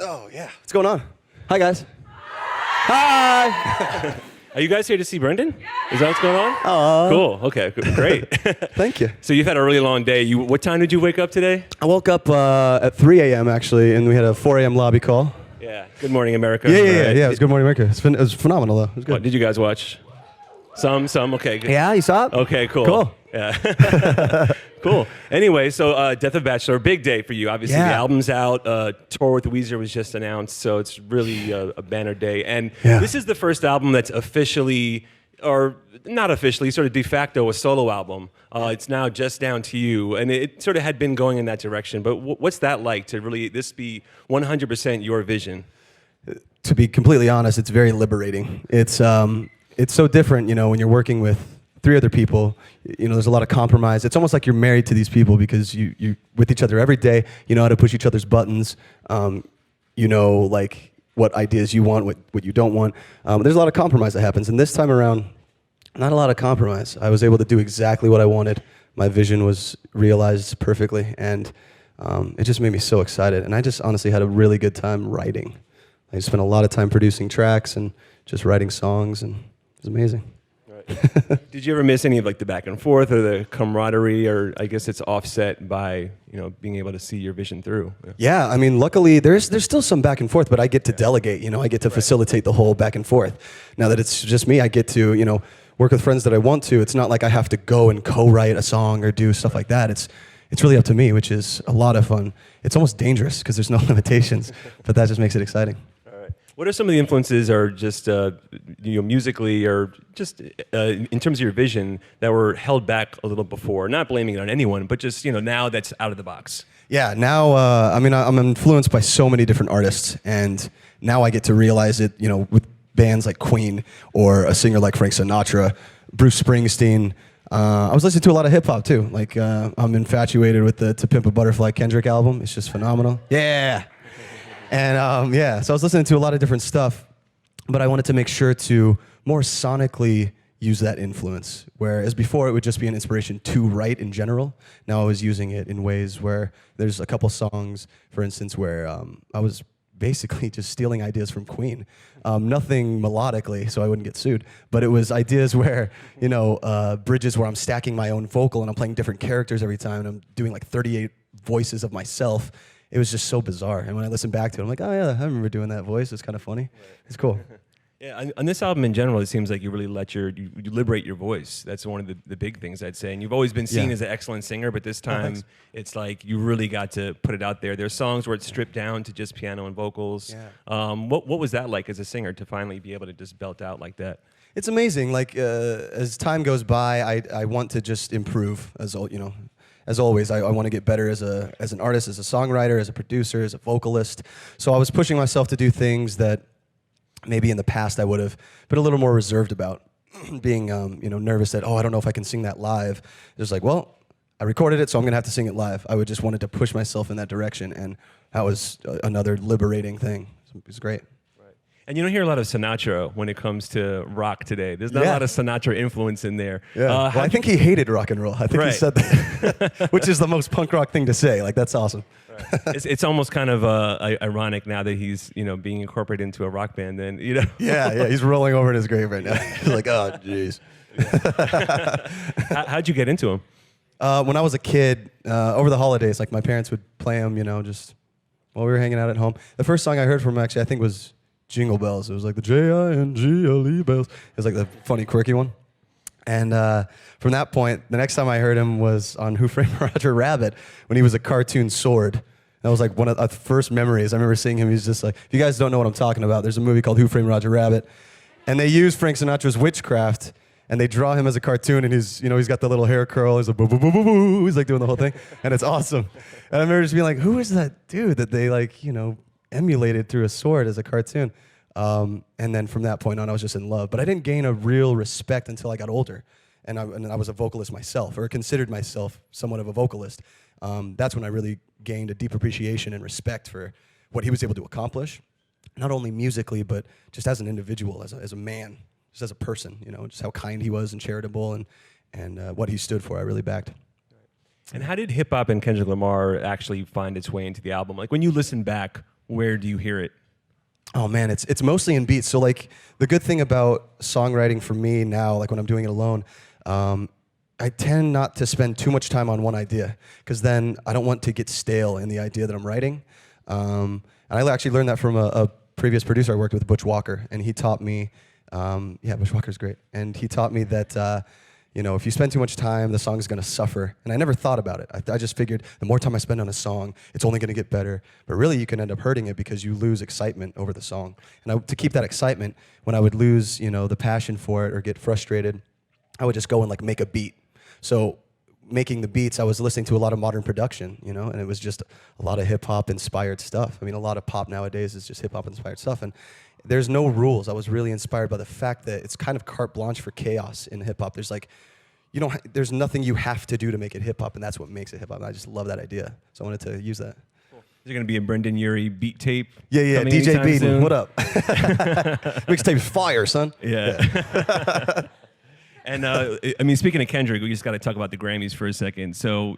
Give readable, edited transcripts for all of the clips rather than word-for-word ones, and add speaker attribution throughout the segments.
Speaker 1: Oh, yeah. What's going on? Hi, guys. Hi.
Speaker 2: Are you guys here to see Brendon? Is that what's going on? Cool. Okay, great.
Speaker 1: Thank you.
Speaker 2: So you've had a really long day. What time did you wake up today?
Speaker 1: I woke up at 3 a.m. actually, and we had a 4 a.m. lobby call.
Speaker 2: Yeah. Good Morning America.
Speaker 1: Yeah.
Speaker 2: Right?
Speaker 1: It was Good Morning America. It was phenomenal, though. It was good.
Speaker 2: What did you guys watch? Some. Okay. Good.
Speaker 1: Yeah, you saw it?
Speaker 2: Okay. Cool.
Speaker 1: Cool.
Speaker 2: Yeah. Cool. Anyway, so Death of a Bachelor, big day for you. Obviously,
Speaker 1: Yeah.
Speaker 2: the album's out. Tour with Weezer was just announced, so it's really a banner day. And
Speaker 1: Yeah.
Speaker 2: this is the first album that's officially, or not officially, sort of de facto a solo album. It's now just down to you, and it sort of had been going in that direction. But what's that like to really this be 100% your vision?
Speaker 1: To be completely honest, it's very liberating. It's so different, when you're working with 3 other people. There's a lot of compromise. It's almost like you're married to these people because you with each other every day. You know how to push each other's buttons. Like what ideas you want, what you don't want. There's a lot of compromise that happens, and this time around, not a lot of compromise. I was able to do exactly what I wanted. My vision was realized perfectly, and it just made me so excited. And I just honestly had a really good time writing. I spent a lot of time producing tracks and just writing songs, and it was amazing.
Speaker 2: Right. Did you ever miss any of like the back and forth or the camaraderie, or I guess it's offset by being able to see your vision through?
Speaker 1: Yeah, I mean, luckily there's still some back and forth, but I get to delegate. I get to facilitate the whole back and forth. Now that it's just me, I get to work with friends that I want to. It's not like I have to go and co-write a song or do stuff like that. It's really up to me, which is a lot of fun. It's almost dangerous because there's no limitations, but that just makes it exciting.
Speaker 2: What are some of the influences, or just musically, or just in terms of your vision, that were held back a little before? Not blaming it on anyone, but just now that's out of the box.
Speaker 1: Yeah, now I'm influenced by so many different artists, and now I get to realize it. With bands like Queen or a singer like Frank Sinatra, Bruce Springsteen. I was listening to a lot of hip hop too. Like I'm infatuated with the To Pimp a Butterfly Kendrick album. It's just phenomenal. Yeah. And so I was listening to a lot of different stuff, but I wanted to make sure to more sonically use that influence, whereas before it would just be an inspiration to write in general. Now I was using it in ways where there's a couple songs, for instance, where I was basically just stealing ideas from Queen. Nothing melodically, so I wouldn't get sued, but it was ideas where, bridges where I'm stacking my own vocal and I'm playing different characters every time, and I'm doing like 38 voices of myself. It was just so bizarre. And when I listen back to it, I'm like, oh yeah, I remember doing that voice. It's kind of funny. It's cool.
Speaker 2: Yeah, on this album in general, it seems like you really you liberate your voice. That's one of the big things I'd say. And you've always been seen as an excellent singer, but this time it's like you really got to put it out there. There's songs where it's stripped down to just piano and vocals. Yeah. What was that like as a singer to finally be able to just belt out like that? It's
Speaker 1: amazing. Like as time goes by, I want to just improve. As always, I want to get better as an artist, as a songwriter, as a producer, as a vocalist. So I was pushing myself to do things that maybe in the past I would have been a little more reserved about, being nervous that, I don't know if I can sing that live. It was like, well, I recorded it, so I'm going to have to sing it live. I would just wanted to push myself in that direction, and that was another liberating thing. It was great.
Speaker 2: And you don't hear a lot of Sinatra when it comes to rock today. There's not a lot of Sinatra influence in there.
Speaker 1: Yeah. I think he hated rock and roll. I think he said that, which is the most punk rock thing to say. Like, that's awesome.
Speaker 2: Right. It's almost kind of ironic now that he's being incorporated into a rock band. Then
Speaker 1: Yeah. He's rolling over in his grave right now. He's like, oh, jeez.
Speaker 2: How'd you get into him?
Speaker 1: When I was a kid, over the holidays, like my parents would play him, just while we were hanging out at home. The first song I heard from him, actually, I think was Jingle Bells. It was like the Jingle bells. It was like the funny, quirky one. And from that point, the next time I heard him was on Who Framed Roger Rabbit when he was a cartoon sword. That was like one of the first memories. I remember seeing him. He's just like, if you guys don't know what I'm talking about, there's a movie called Who Framed Roger Rabbit. And they use Frank Sinatra's witchcraft, and they draw him as a cartoon, and he's got the little hair curl. He's like, boo, boo, boo, boo, boo. He's like doing the whole thing. And it's awesome. And I remember just being like, who is that dude that they emulated through a sword as a cartoon? And then from that point on, I was just in love. But I didn't gain a real respect until I got older, and I was a vocalist myself, or considered myself somewhat of a vocalist. That's when I really gained a deep appreciation and respect for what he was able to accomplish, not only musically, but just as an individual, as a man, just as a person, just how kind he was and charitable, and what he stood for, I really backed.
Speaker 2: And how did hip-hop and Kendrick Lamar actually find its way into the album? Like, when you listen back, where do you hear it?
Speaker 1: Oh man, it's mostly in beats. So like the good thing about songwriting for me now, like when I'm doing it alone, I tend not to spend too much time on one idea because then I don't want to get stale in the idea that I'm writing. And I actually learned that from a previous producer I worked with, Butch Walker, and he taught me. Butch Walker's great, and he taught me that. If you spend too much time, the song's going to suffer. And I never thought about it. I just figured the more time I spend on a song, it's only going to get better. But really, you can end up hurting it because you lose excitement over the song. And to keep that excitement, when I would lose, the passion for it or get frustrated, I would just go and like make a beat. So making the beats, I was listening to a lot of modern production, and it was just a lot of hip-hop inspired stuff. I mean, a lot of pop nowadays is just hip-hop inspired stuff. And there's no rules. I was really inspired by the fact that it's kind of carte blanche for chaos in hip-hop. There's like, there's nothing you have to do to make it hip-hop, and that's what makes it hip-hop. And I just love that idea. So I wanted to use that.
Speaker 2: Cool. Is there going to be a Brendon Urie beat tape?
Speaker 1: Yeah, DJ Beaton,
Speaker 2: soon?
Speaker 1: what up? Mixtape's fire, son.
Speaker 2: Yeah. And speaking of Kendrick, we just got to talk about the Grammys for a second. So,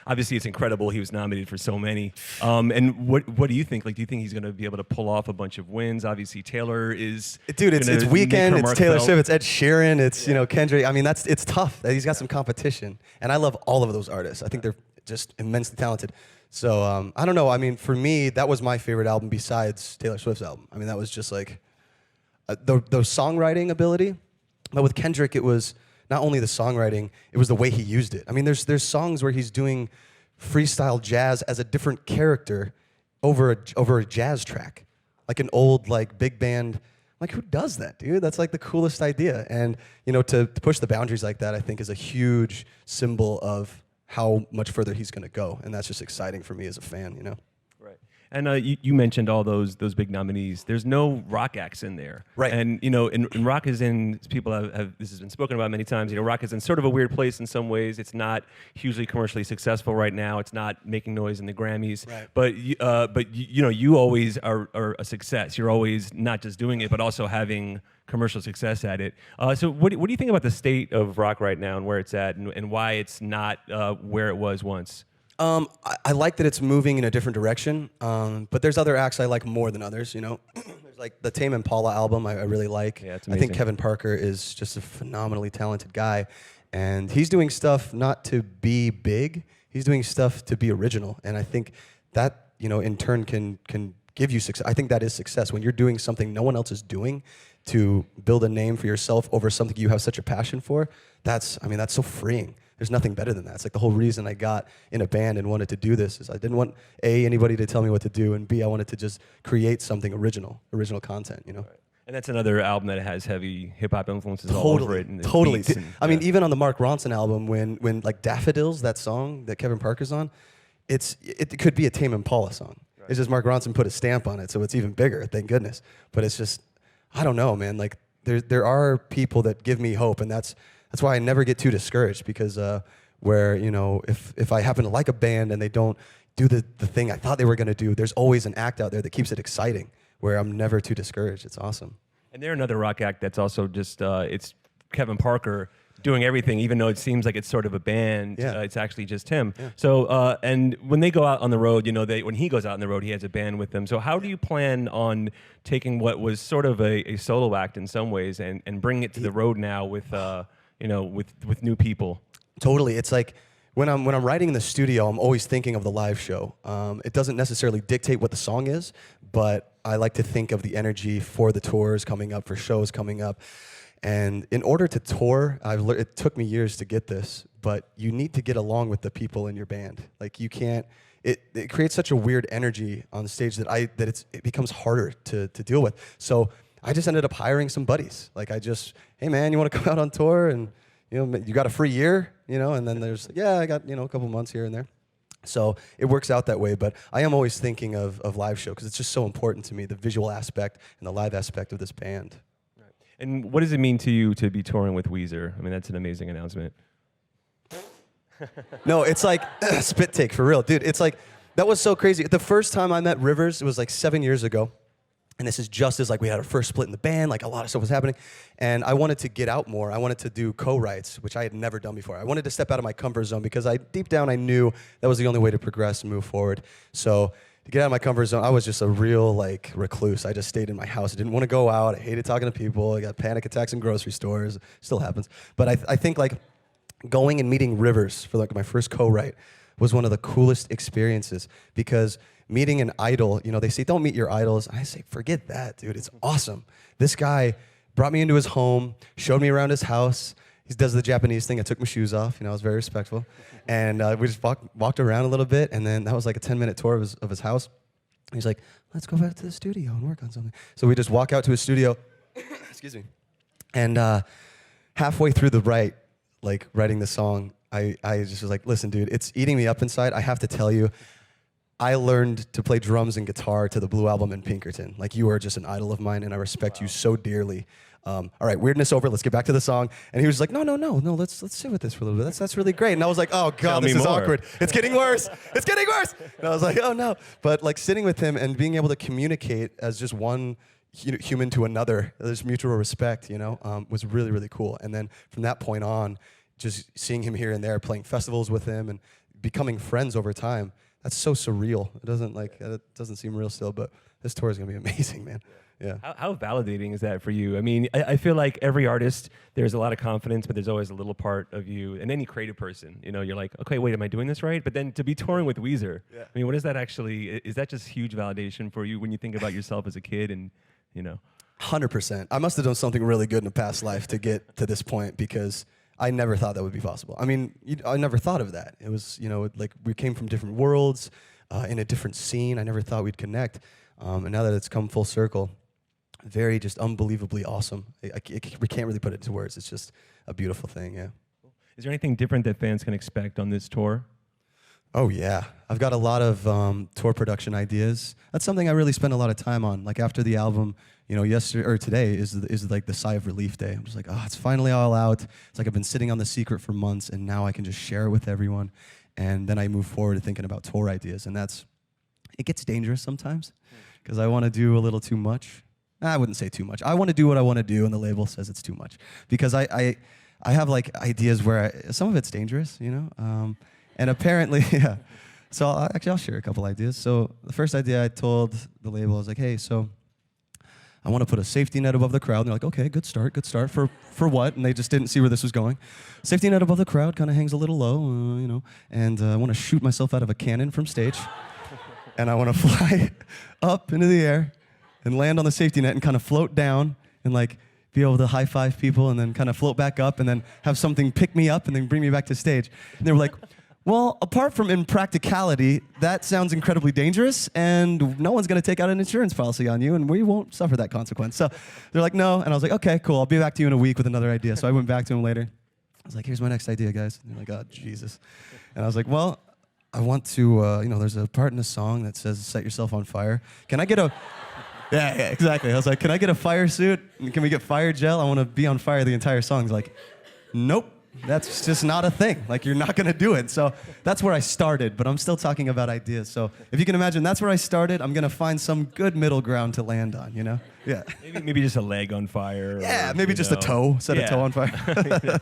Speaker 2: obviously it's incredible. He was nominated for so many. And what do you think? Like, do you think he's going to be able to pull off a bunch of wins? Obviously, Taylor is.
Speaker 1: Dude, it's Weeknd, it's Taylor Swift, it's Ed Sheeran, it's Kendrick. I mean, it's tough. He's got some competition, and I love all of those artists. I think they're just immensely talented. So I don't know. I mean, for me, that was my favorite album besides Taylor Swift's album. I mean, that was just like the songwriting ability. But with Kendrick, it was not only the songwriting, it was the way he used it. I mean, there's songs where he's doing freestyle jazz as a different character over a jazz track, like an old like big band. Like, who does that, dude? That's like the coolest idea. And to push the boundaries like that, I think is a huge symbol of how much further he's going to go, and that's just exciting for me as a fan.
Speaker 2: Right. And you mentioned all those big nominees. There's no rock acts in there,
Speaker 1: right?
Speaker 2: And and rock is in, people have this has been spoken about many times. Rock is in sort of a weird place in some ways. It's not hugely commercially successful right now. It's not making noise in the Grammys.
Speaker 1: Right.
Speaker 2: But you always are a success. You're always not just doing it, but also having commercial success at it. So what do you think about the state of rock right now and where it's at, and why it's not where it was once?
Speaker 1: I like that it's moving in a different direction, but there's other acts I like more than others, There's like the Tame Impala album I really like.
Speaker 2: Yeah, it's
Speaker 1: I
Speaker 2: amazing.
Speaker 1: think Kevin Parker is just a phenomenally talented guy, and he's doing stuff not to be big, he's doing stuff to be original, and I think that, in turn can give you success. I think that is success, when you're doing something no one else is doing to build a name for yourself over something you have such a passion for. That's so freeing. There's nothing better than that. It's like the whole reason I got in a band and wanted to do this is I didn't want anybody to tell me what to do, and B, I wanted to just create something original content,
Speaker 2: Right. And that's another album that has heavy hip hop influences all over it. And
Speaker 1: Totally.
Speaker 2: beats and,
Speaker 1: I mean, even on the Mark Ronson album, when like Daffodils, that song that Kevin Parker's on, it could be a Tame Impala song. Right. It's just Mark Ronson put a stamp on it, so it's even bigger. Thank goodness. But it's just, I don't know, man. Like there are people that give me hope, and that's why I never get too discouraged, because where, if I happen to like a band and they don't do the thing I thought they were going to do, there's always an act out there that keeps it exciting, where I'm never too discouraged. It's awesome.
Speaker 2: And they're another rock act that's also just, it's Kevin Parker doing everything, even though it seems like it's sort of a band.
Speaker 1: Yeah.
Speaker 2: It's actually just him.
Speaker 1: Yeah.
Speaker 2: So, and when they go out on the road, when he goes out on the road, he has a band with them. So how do you plan on taking what was sort of a solo act in some ways and bringing it to the road now with, with new people?
Speaker 1: Totally. It's like when I'm writing in the studio, I'm always thinking of the live show. It doesn't necessarily dictate what the song is, but I like to think of the energy for the tours coming up, for shows coming up. And in order to tour, it took me years to get this, but you need to get along with the people in your band. Like, you can't. It creates such a weird energy on stage that it becomes harder to deal with. So I just ended up hiring some buddies. Like, hey man, you want to come out on tour, and you got a free year, and then there's, I got a couple months here and there. So it works out that way, but I am always thinking of live show, because it's just so important to me, the visual aspect and the live aspect of this band.
Speaker 2: Right. And what does it mean to you to be touring with Weezer? I mean, that's an amazing announcement.
Speaker 1: No, it's like, spit take for real. Dude, it's like, that was so crazy. The first time I met Rivers, it was like 7 years ago. And this is just as like we had our first split in the band, like a lot of stuff was happening. And I wanted to get out more. I wanted to do co-writes, which I had never done before. I wanted to step out of my comfort zone, because deep down I knew that was the only way to progress and move forward. So to get out of my comfort zone, I was just a real like recluse. I just stayed in my house. I didn't want to go out. I hated talking to people. I got panic attacks in grocery stores. Still happens. But I think like going and meeting Rivers for like my first co-write was one of the coolest experiences, because meeting an idol, you know, they say don't meet your idols. I say forget that, dude. It's awesome. This guy brought me into his home, showed me around his house. He does the Japanese thing. I took my shoes off. You know, I was very respectful. And we just walked around a little bit, and then that was like a 10-minute tour of his house. He's like, let's go back to the studio and work on something. So we just walk out to his studio, excuse me, and halfway through the writing the song, I just was like, listen, dude, it's eating me up inside. I have to tell you, I learned to play drums and guitar to the Blue Album in Pinkerton. Like, you are just an idol of mine, and I respect you so dearly. All right, weirdness over. Let's get back to the song. And he was like, no. Let's sit with this for a little bit. That's really great. And I was like, oh god, this is awkward. It's getting worse. It's getting worse. And I was like, oh no. But like sitting with him and being able to communicate as just one human to another, there's mutual respect, you know, was really, really cool. And then from that point on, just seeing him here and there, playing festivals with him, and becoming friends over time. That's so surreal. It doesn't seem real still, but this tour is gonna be amazing, man. Yeah.
Speaker 2: How validating is that for you? I mean, I feel like every artist, there's a lot of confidence, but there's always a little part of you, and any creative person, you know, you're like, okay, wait, am I doing this right? But then to be touring with Weezer, I mean, what is that actually, is that just huge validation for you when you think about yourself as a kid and, you know?
Speaker 1: 100%. I must have done something really good in a past life to get to this point, because I never thought that would be possible. I mean, I never thought of that. It was, you know, like we came from different worlds, in a different scene. I never thought we'd connect. And now that it's come full circle, very just unbelievably awesome. We can't really put it into words. It's just a beautiful thing, yeah.
Speaker 2: Is there anything different that fans can expect on this tour?
Speaker 1: Oh yeah, I've got a lot of tour production ideas. That's something I really spend a lot of time on. Like after the album, you know, today is like the sigh of relief day. I'm just like, oh, it's finally all out. It's like I've been sitting on the secret for months, and now I can just share it with everyone. And then I move forward to thinking about tour ideas, and it gets dangerous sometimes, because I want to do a little too much. I wouldn't say too much. I want to do what I want to do, and the label says it's too much, because I have like ideas where some of it's dangerous, you know. And apparently, yeah. So I'll share a couple ideas. So the first idea I told the label, I was like, hey, so I want to put a safety net above the crowd. And they're like, okay, good start. For what? And they just didn't see where this was going. Safety net above the crowd kind of hangs a little low, you know. And I want to shoot myself out of a cannon from stage. And I want to fly up into the air and land on the safety net and kind of float down and like be able to high five people and then kind of float back up and then have something pick me up and then bring me back to stage. And they were like, well, apart from impracticality, that sounds incredibly dangerous, and no one's going to take out an insurance policy on you, and we won't suffer that consequence. So they're like, no. And I was like, okay, cool. I'll be back to you in a week with another idea. So I went back to them later. I was like, here's my next idea, guys. And they're like, oh, Jesus. And I was like, well, I want to, you know, there's a part in the song that says, set yourself on fire. Can I get a... Yeah, exactly. I was like, can I get a fire suit? Can we get fire gel? I want to be on fire the entire song. He's like, nope. That's just not a thing. Like, you're not going to do it. So that's where I started, but I'm still talking about ideas. So if you can imagine, that's where I started. I'm going to find some good middle ground to land on, you know? Yeah.
Speaker 2: Maybe just a leg on fire.
Speaker 1: Yeah, maybe just a toe. Set a toe on fire.
Speaker 2: You know.